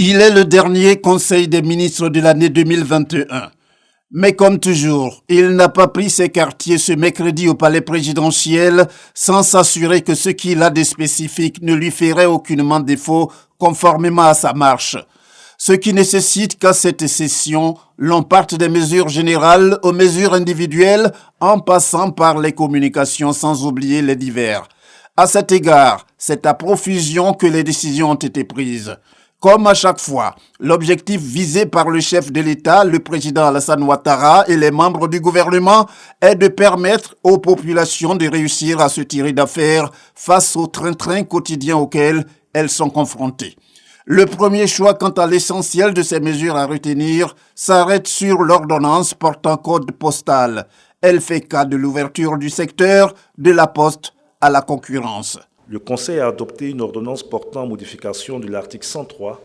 Il est le dernier Conseil des ministres de l'année 2021. Mais comme toujours, il n'a pas pris ses quartiers ce mercredi au palais présidentiel sans s'assurer que ce qu'il a de spécifique ne lui ferait aucunement défaut conformément à sa marche. Ce qui nécessite qu'à cette session, l'on parte des mesures générales aux mesures individuelles en passant par les communications sans oublier les divers. À cet égard, c'est à profusion que les décisions ont été prises. Comme à chaque fois, l'objectif visé par le chef de l'État, le président Alassane Ouattara et les membres du gouvernement est de permettre aux populations de réussir à se tirer d'affaire face au train-train quotidien auquel elles sont confrontées. Le premier choix quant à l'essentiel de ces mesures à retenir s'arrête sur l'ordonnance portant code postal. Elle fait cas de l'ouverture du secteur de la poste à la concurrence. Le Conseil a adopté une ordonnance portant modification de l'article 103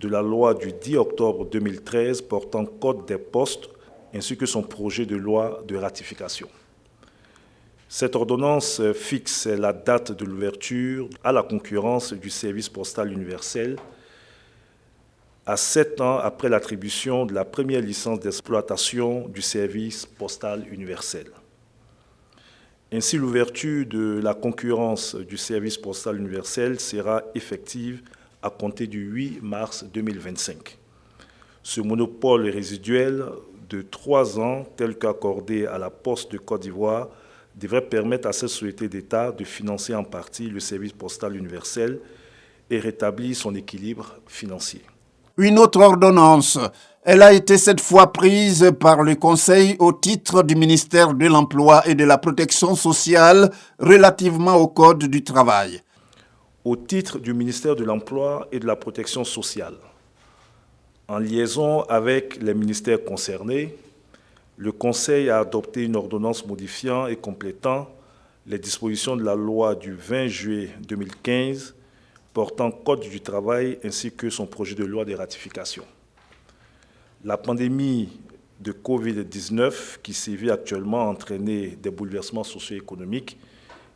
de la loi du 10 octobre 2013 portant Code des postes ainsi que son projet de loi de ratification. Cette ordonnance fixe la date de l'ouverture à la concurrence du service postal universel à 7 ans après l'attribution de la première licence d'exploitation du service postal universel. Ainsi, l'ouverture de la concurrence du service postal universel sera effective à compter du 8 mars 2025. Ce monopole résiduel de 3 ans, tel qu'accordé à la Poste de Côte d'Ivoire, devrait permettre à cette société d'État de financer en partie le service postal universel et rétablir son équilibre financier. Une autre ordonnance, elle a été cette fois prise par le Conseil au titre du ministère de l'Emploi et de la Protection sociale relativement au Code du travail. Au titre du ministère de l'Emploi et de la Protection sociale, en liaison avec les ministères concernés, le Conseil a adopté une ordonnance modifiant et complétant les dispositions de la loi du 20 juillet 2015 portant Code du travail ainsi que son projet de loi de ratification. La pandémie de Covid-19 qui sévit actuellement a entraîné des bouleversements socio-économiques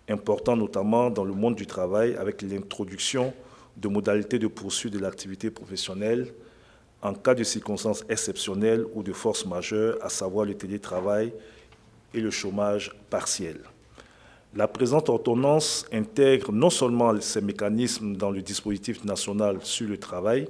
importants, notamment dans le monde du travail, avec l'introduction de modalités de poursuite de l'activité professionnelle en cas de circonstances exceptionnelles ou de force majeure, à savoir le télétravail et le chômage partiel. La présente ordonnance intègre non seulement ces mécanismes dans le dispositif national sur le travail,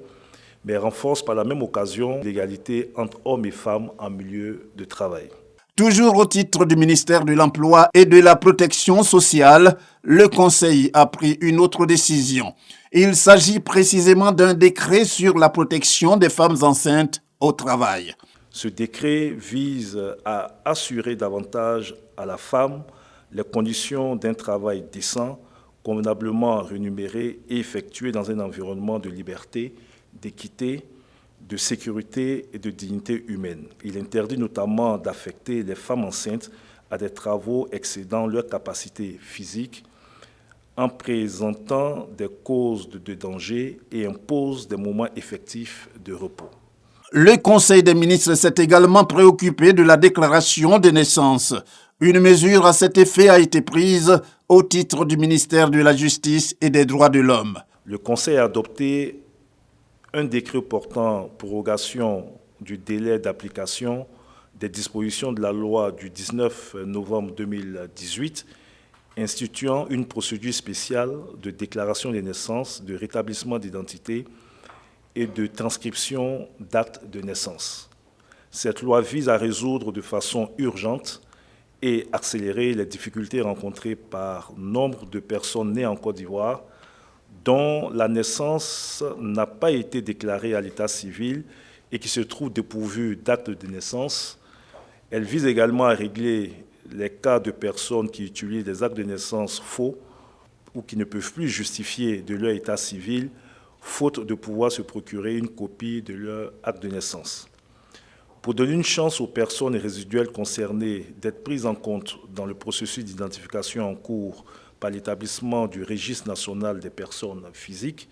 mais renforce par la même occasion l'égalité entre hommes et femmes en milieu de travail. Toujours au titre du ministère de l'Emploi et de la Protection sociale, le Conseil a pris une autre décision. Il s'agit précisément d'un décret sur la protection des femmes enceintes au travail. Ce décret vise à assurer davantage à la femme les conditions d'un travail décent, convenablement rémunéré et effectué dans un environnement de liberté, d'équité, de sécurité et de dignité humaine. Il interdit notamment d'affecter les femmes enceintes à des travaux excédant leur capacité physique, en présentant des causes de danger et impose des moments effectifs de repos. Le Conseil des ministres s'est également préoccupé de la déclaration des naissances. Une mesure à cet effet a été prise au titre du ministère de la Justice et des Droits de l'Homme. Le Conseil a adopté un décret portant prorogation du délai d'application des dispositions de la loi du 19 novembre 2018 instituant une procédure spéciale de déclaration des naissances, de rétablissement d'identité et de transcription d'actes de naissance. Cette loi vise à résoudre de façon urgente et accélérer les difficultés rencontrées par nombre de personnes nées en Côte d'Ivoire dont la naissance n'a pas été déclarée à l'état civil et qui se trouvent dépourvues d'actes de naissance. Elle vise également à régler les cas de personnes qui utilisent des actes de naissance faux ou qui ne peuvent plus justifier de leur état civil, faute de pouvoir se procurer une copie de leur acte de naissance. Pour donner une chance aux personnes résiduelles concernées d'être prises en compte dans le processus d'identification en cours par l'établissement du registre national des personnes physiques,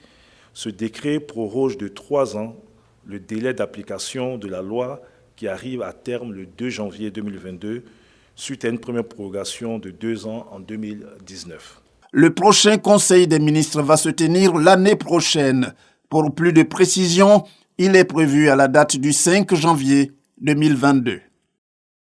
ce décret proroge de 3 ans le délai d'application de la loi qui arrive à terme le 2 janvier 2022, suite à une première prorogation de 2 ans en 2019. Le prochain Conseil des ministres va se tenir l'année prochaine. Pour plus de précision, il est prévu à la date du 5 janvier 2022.